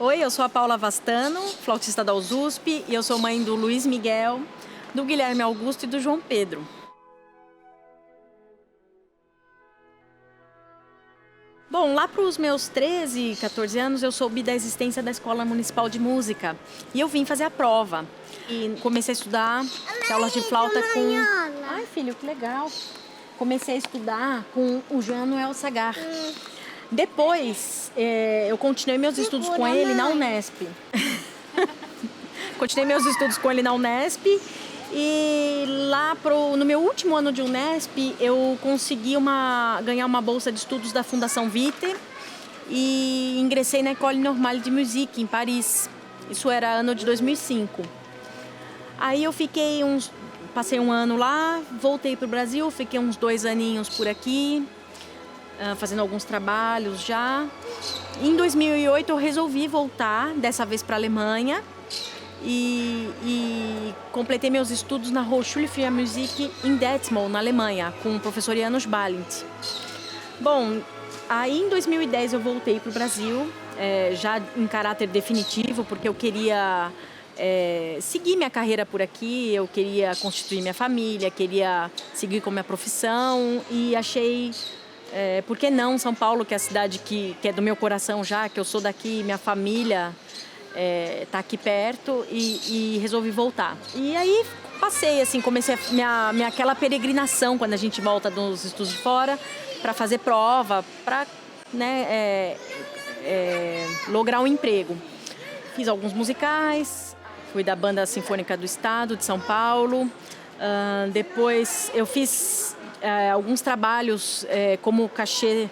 Oi, eu sou a Paula Vastano, flautista da USP, e eu sou mãe do Luiz Miguel, do Guilherme Augusto e do João Pedro. Bom, lá para os meus 13, 14 anos, eu soube da existência da Escola Municipal de Música e eu vim fazer a prova. E comecei a estudar aulas de flauta com... Ai, filho, que legal! Comecei a estudar com o João Sagar. Depois, eu continuei meus estudos com ele na Unesp. Continuei meus estudos com ele na Unesp e lá no meu último ano de Unesp eu consegui ganhar uma bolsa de estudos da Fundação Vitae e ingressei na École Normale de Musique em Paris. Isso era ano de 2005. Aí eu passei um ano lá, voltei para o Brasil, fiquei uns 2 aninhos por aqui, fazendo alguns trabalhos já. Em 2008 eu resolvi voltar, dessa vez para a Alemanha, e completei meus estudos na Hochschule für Musik em Detmold, na Alemanha, com o professor Janusz Balint. Bom, aí em 2010 eu voltei para o Brasil, já em caráter definitivo, porque eu queria seguir minha carreira por aqui, eu queria constituir minha família, queria seguir com minha profissão e achei... por que não São Paulo, que é a cidade que é do meu coração já, que eu sou daqui, minha família tá aqui perto e resolvi voltar. E aí passei, assim, comecei aquela peregrinação quando a gente volta dos estudos de fora para fazer prova, para lograr um emprego. Fiz alguns musicais, fui da Banda Sinfônica do Estado de São Paulo, depois eu fiz... alguns trabalhos como cachê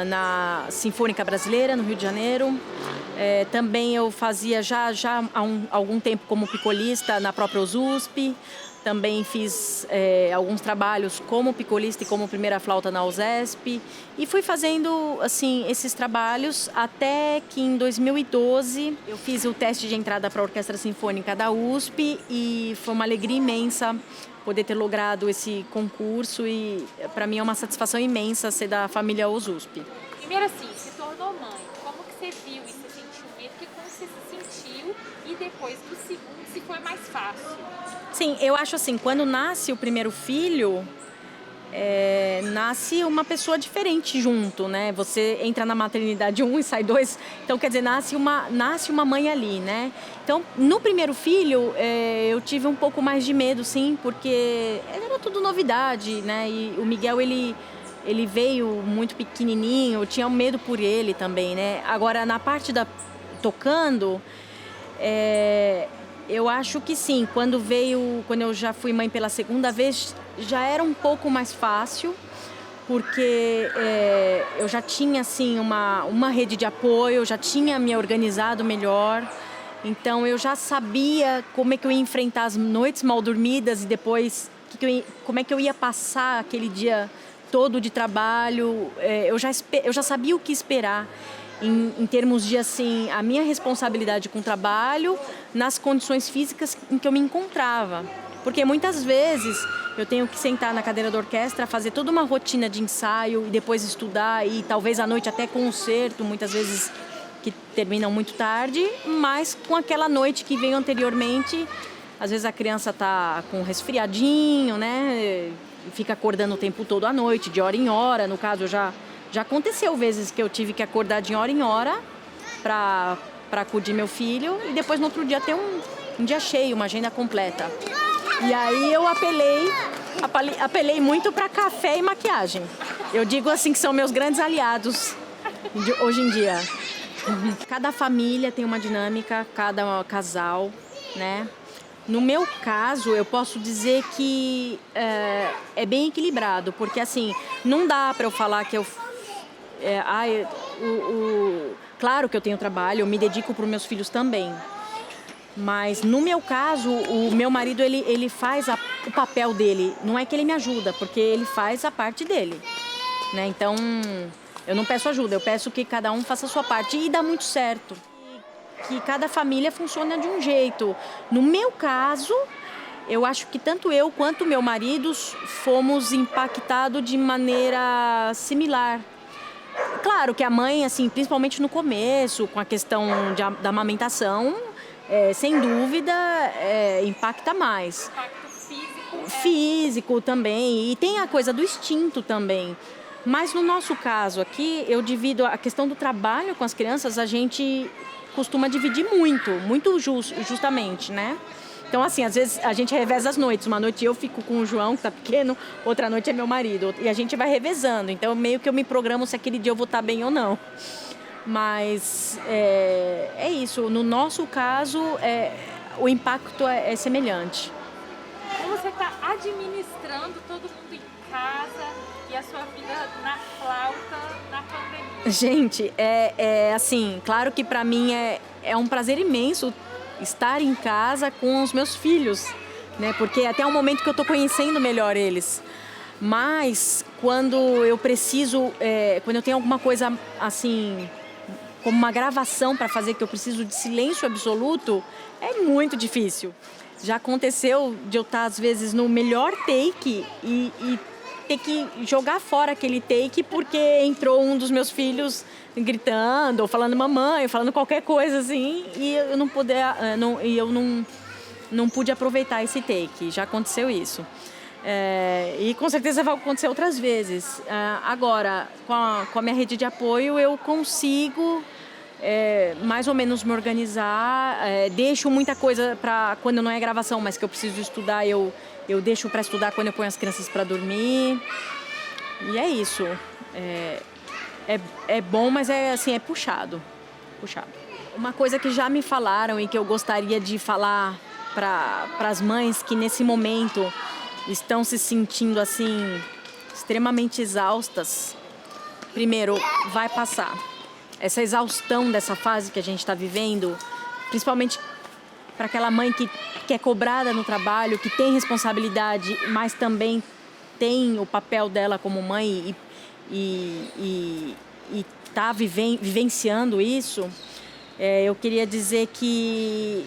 na Sinfônica Brasileira, no Rio de Janeiro. Também eu fazia já há algum tempo como picolista na própria USP. Também fiz alguns trabalhos como picolista e como primeira flauta na USESP. E fui fazendo assim, esses trabalhos até que em 2012 eu fiz o teste de entrada para a Orquestra Sinfônica da USP e foi uma alegria imensa poder ter logrado esse concurso e para mim é uma satisfação imensa ser da família USP. Primeiro assim, se tornou mãe, como que você viu e você sentiu medo, como você se sentiu e depois do segundo se foi mais fácil? Sim, eu acho assim, quando nasce o primeiro filho, nasce uma pessoa diferente junto, né? Você entra na maternidade 1 e sai 2, então quer dizer, nasce uma mãe ali, né? Então, no primeiro filho, eu tive um pouco mais de medo, sim, porque era tudo novidade, né? E o Miguel, ele veio muito pequenininho, eu tinha medo por ele também, né? Agora, na parte da tocando, eu acho que sim, quando eu já fui mãe pela segunda vez, já era um pouco mais fácil, porque eu já tinha assim, uma rede de apoio, eu já tinha me organizado melhor, então eu já sabia como é que eu ia enfrentar as noites mal dormidas e depois como é que eu ia passar aquele dia todo de trabalho, eu já sabia o que esperar. Em termos de, assim, a minha responsabilidade com o trabalho nas condições físicas em que eu me encontrava. Porque muitas vezes eu tenho que sentar na cadeira da orquestra, fazer toda uma rotina de ensaio e depois estudar e talvez à noite até concerto, muitas vezes que terminam muito tarde, mas com aquela noite que veio anteriormente, às vezes a criança tá com um resfriadinho, né? Fica acordando o tempo todo à noite, de hora em hora, no caso já aconteceu vezes que eu tive que acordar de hora em hora para acudir meu filho e depois no outro dia ter um dia cheio, uma agenda completa. E aí eu apelei muito para café e maquiagem. Eu digo assim que são meus grandes aliados hoje em dia. Cada família tem uma dinâmica, cada casal, né? No meu caso, eu posso dizer que é bem equilibrado, porque assim, não dá para eu falar que claro que eu tenho trabalho, eu me dedico para os meus filhos também. Mas no meu caso, o meu marido ele faz o papel dele. Não é que ele me ajuda, porque ele faz a parte dele, né? Então, eu não peço ajuda, eu peço que cada um faça a sua parte e dá muito certo. Que cada família funciona de um jeito. No meu caso, eu acho que tanto eu quanto meu marido fomos impactados de maneira similar. claro que a mãe, assim, principalmente no começo, com a questão da amamentação, sem dúvida, impacta mais. Impacto físico. Físico também, e tem a coisa do instinto também. Mas no nosso caso aqui, eu divido a questão do trabalho com as crianças, a gente costuma dividir muito justamente, né? Então, assim, às vezes a gente reveza as noites. Uma noite eu fico com o João, que tá pequeno, outra noite é meu marido. E a gente vai revezando. Então, meio que eu me programo se aquele dia eu vou estar bem ou não. Mas é isso. No nosso caso, o impacto é semelhante. Como você está administrando todo mundo em casa e a sua vida na flauta, na pandemia? Gente, assim, claro que para mim é um prazer imenso estar em casa com os meus filhos, né? Porque até o momento que eu estou conhecendo melhor eles. Mas quando eu preciso, quando eu tenho alguma coisa assim, como uma gravação para fazer, que eu preciso de silêncio absoluto, é muito difícil. Já aconteceu de eu estar, às vezes, no melhor take e ter que jogar fora aquele take porque entrou um dos meus filhos gritando, ou falando mamãe, ou falando qualquer coisa assim, e eu não pude aproveitar esse take. Já aconteceu isso. E com certeza vai acontecer outras vezes. Agora, com a minha rede de apoio, eu consigo mais ou menos me organizar. Deixo muita coisa para quando não é gravação, mas que eu preciso estudar, eu deixo para estudar quando eu ponho as crianças para dormir. E é isso. É bom, mas é puxado. Uma coisa que já me falaram e que eu gostaria de falar para as mães que nesse momento estão se sentindo assim extremamente exaustas. Primeiro, vai passar. Essa exaustão dessa fase que a gente está vivendo, principalmente para aquela mãe que é cobrada no trabalho, que tem responsabilidade, mas também tem o papel dela como mãe e está vivenciando isso. Eu queria dizer que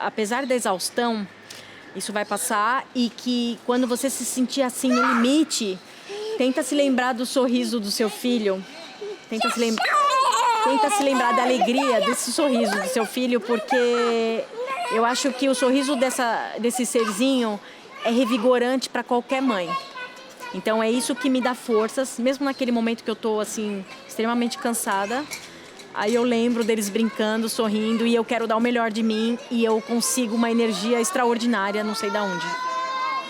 apesar da exaustão, isso vai passar, e que quando você se sentir assim no limite, tenta se lembrar do sorriso do seu filho. Tenta se lembrar da alegria desse sorriso do seu filho, porque eu acho que o sorriso desse serzinho é revigorante para qualquer mãe. Então é isso que me dá forças, mesmo naquele momento que eu estou assim, extremamente cansada. Aí eu lembro deles brincando, sorrindo, e eu quero dar o melhor de mim, e eu consigo uma energia extraordinária, não sei de onde.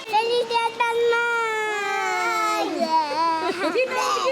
Feliz Dia das Mães!